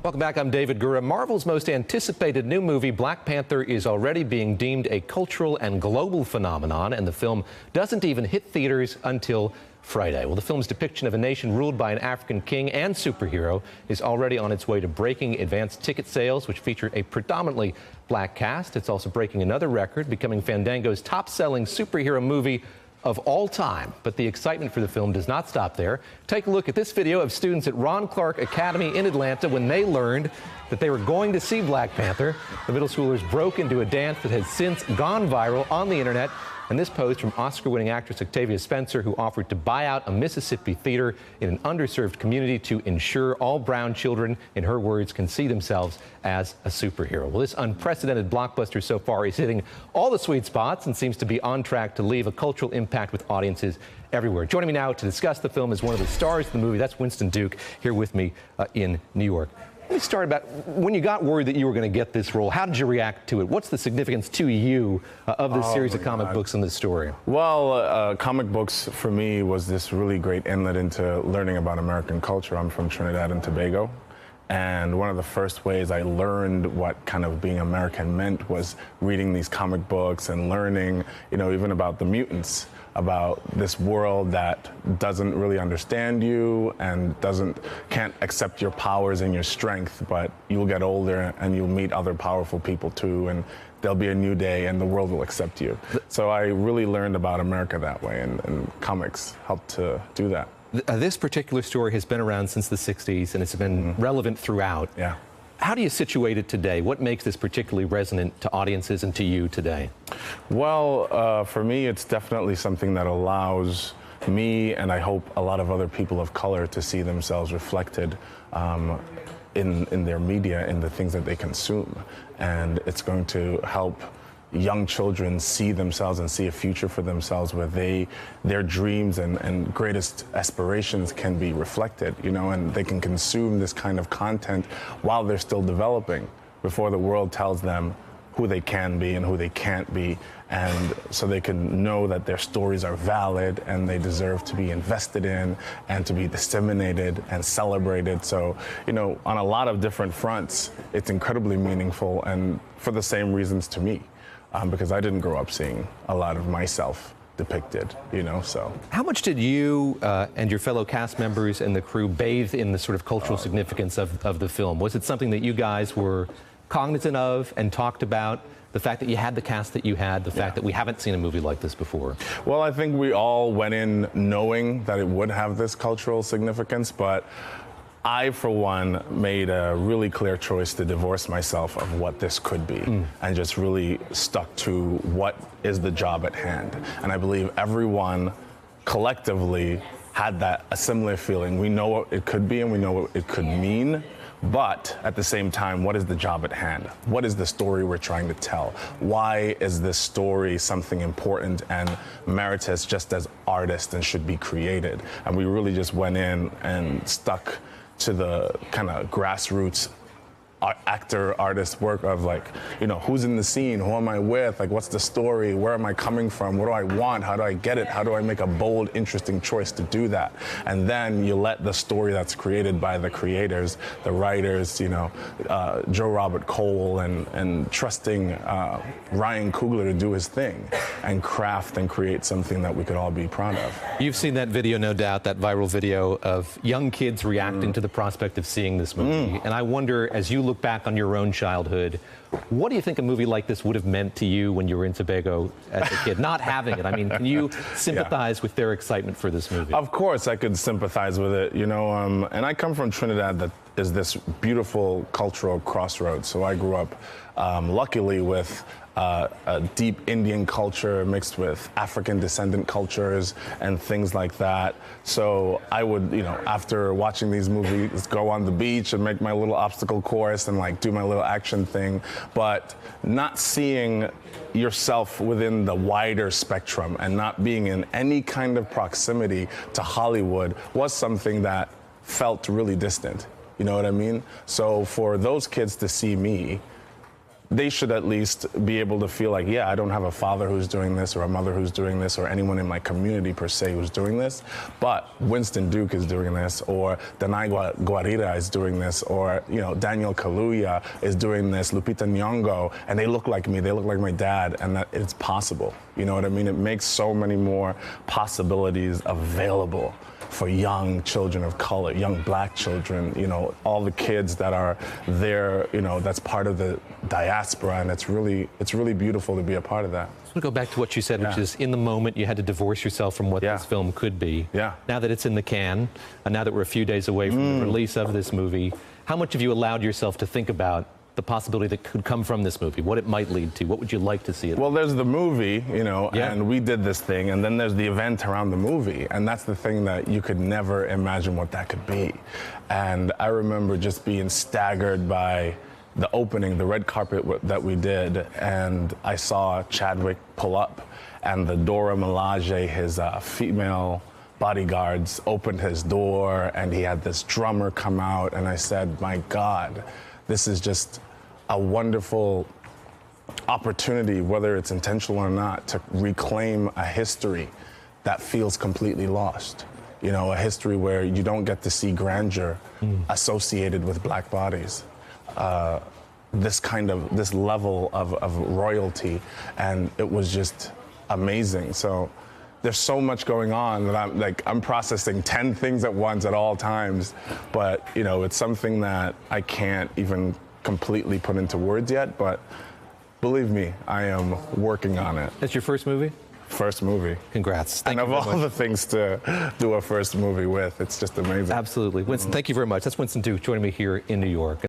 Welcome back. I'm David Gura. Marvel's most anticipated new movie, Black Panther, is already being deemed a cultural and global phenomenon, and the film doesn't even hit theaters until Friday. Well, the film's depiction of a nation ruled by an African king and superhero is already on its way to breaking advanced ticket sales, which feature a predominantly black cast. It's also breaking another record, becoming Fandango's top-selling superhero movie of all time. But the excitement for the film does not stop there. Take a look at this video of students at Ron Clark Academy in Atlanta when they learned that they were going to see Black Panther. The middle schoolers broke into a dance that has since gone viral on the internet. And this post from Oscar-winning actress Octavia Spencer, who offered to buy out a Mississippi theater in an underserved community to ensure all brown children, in her words, can see themselves as a superhero. Well, this unprecedented blockbuster so far is hitting all the sweet spots and seems to be on track to leave a cultural impact with audiences everywhere. Joining me now to discuss the film is one of the stars of the movie. That's Winston Duke, here with me in New York. Let me start about when you got word that you were going to get this role. How did you react to it? What's the significance to you of this series of comic books and this story? Well, comic books for me was this really great inlet into learning about American culture. I'm from Trinidad and Tobago. And one of the first ways I learned what kind of being American meant was reading these comic books and learning, even about the mutants, about this world that doesn't really understand you and can't accept your powers and your strength, but you'll get older and you'll meet other powerful people too, and there'll be a new day and the world will accept you. So I really learned about America that way, and comics helped to do that. This particular story has been around since the 60s, and it's been relevant throughout. Yeah. How do you situate it today? What makes this particularly resonant to audiences and to you today? Well, for me, it's definitely something that allows me, and I hope a lot of other people of color, to see themselves reflected in their media, in the things that they consume. And it's going to help young children see themselves and see a future for themselves where their dreams and greatest aspirations can be reflected, and they can consume this kind of content while they're still developing, before the world tells them who they can be and who they can't be, and so they can know that their stories are valid and they deserve to be invested in and to be disseminated and celebrated. So, on a lot of different fronts, it's incredibly meaningful, and for the same reasons to me. Because I didn't grow up seeing a lot of myself depicted, so. How much did you and your fellow cast members and the crew bathe in the sort of cultural significance of the film? Was it something that you guys were cognizant of and talked about? The fact that you had the cast that you had, the fact that we haven't seen a movie like this before? Well, I think we all went in knowing that it would have this cultural significance, but I, for one, made a really clear choice to divorce myself of what this could be and just really stuck to what is the job at hand. And I believe everyone collectively had a similar feeling. We know what it could be and we know what it could mean, but at the same time, what is the job at hand? What is the story we're trying to tell? Why is this story something important and meritorious just as artists and should be created? And we really just went in and stuck to the kind of grassroots actor, artist work of who's in the scene, who am I with, what's the story, where am I coming from, what do I want, how do I get it, how do I make a bold, interesting choice to do that? And then you let the story that's created by the creators, the writers, Joe Robert Cole and trusting Ryan Coogler to do his thing and craft and create something that we could all be proud of. You've seen that video, no doubt, that viral video of young kids reacting to the prospect of seeing this movie. And I wonder, as you look back on your own childhood, what do you think a movie like this would have meant to you when you were in Tobago as a kid, not having it? I mean, can you sympathize with their excitement for this movie? Of course I could sympathize with it, and I come from Trinidad that is this beautiful cultural crossroads. So I grew up, luckily, with a deep Indian culture mixed with African descendant cultures and things like that. So I would, after watching these movies, go on the beach and make my little obstacle course and do my little action thing, but not seeing yourself within the wider spectrum and not being in any kind of proximity to Hollywood was something that felt really distant. You know what I mean? So for those kids to see me they should at least be able to feel like, yeah, I don't have a father who's doing this or a mother who's doing this or anyone in my community per se who's doing this, but Winston Duke is doing this, or Danai Guarira is doing this, or Daniel Kaluuya is doing this, Lupita Nyong'o, and they look like me, they look like my dad, and that it's possible. You know what I mean? It makes so many more possibilities available for young children of color, young black children, all the kids that are there, that's part of the diaspora, and it's really beautiful to be a part of that. I want to go back to what you said, which is in the moment you had to divorce yourself from what this film could be. Yeah. Now that it's in the can, and now that we're a few days away from the release of this movie, how much have you allowed yourself to think about the possibility that could come from this movie, what it might lead to? What would you like to see it? Well, there's the movie, and we did this thing, and then there's the event around the movie, and that's the thing that you could never imagine what that could be. And I remember just being staggered by the opening, the red carpet that we did, and I saw Chadwick pull up, and the Dora Milaje, his female bodyguards, opened his door, and he had this drummer come out, and I said, my God, this is just a wonderful opportunity, whether it's intentional or not, to reclaim a history that feels completely lost. A history where you don't get to see grandeur associated with black bodies. This level of royalty, and it was just amazing. So there's so much going on that I'm processing 10 things at once at all times, but it's something that I can't even completely put into words yet, but believe me, I am working on it. That's your first movie? First movie. Congrats. And of all the things to do a first movie with, it's just amazing. Absolutely. Winston, thank you very much. That's Winston Duke joining me here in New York.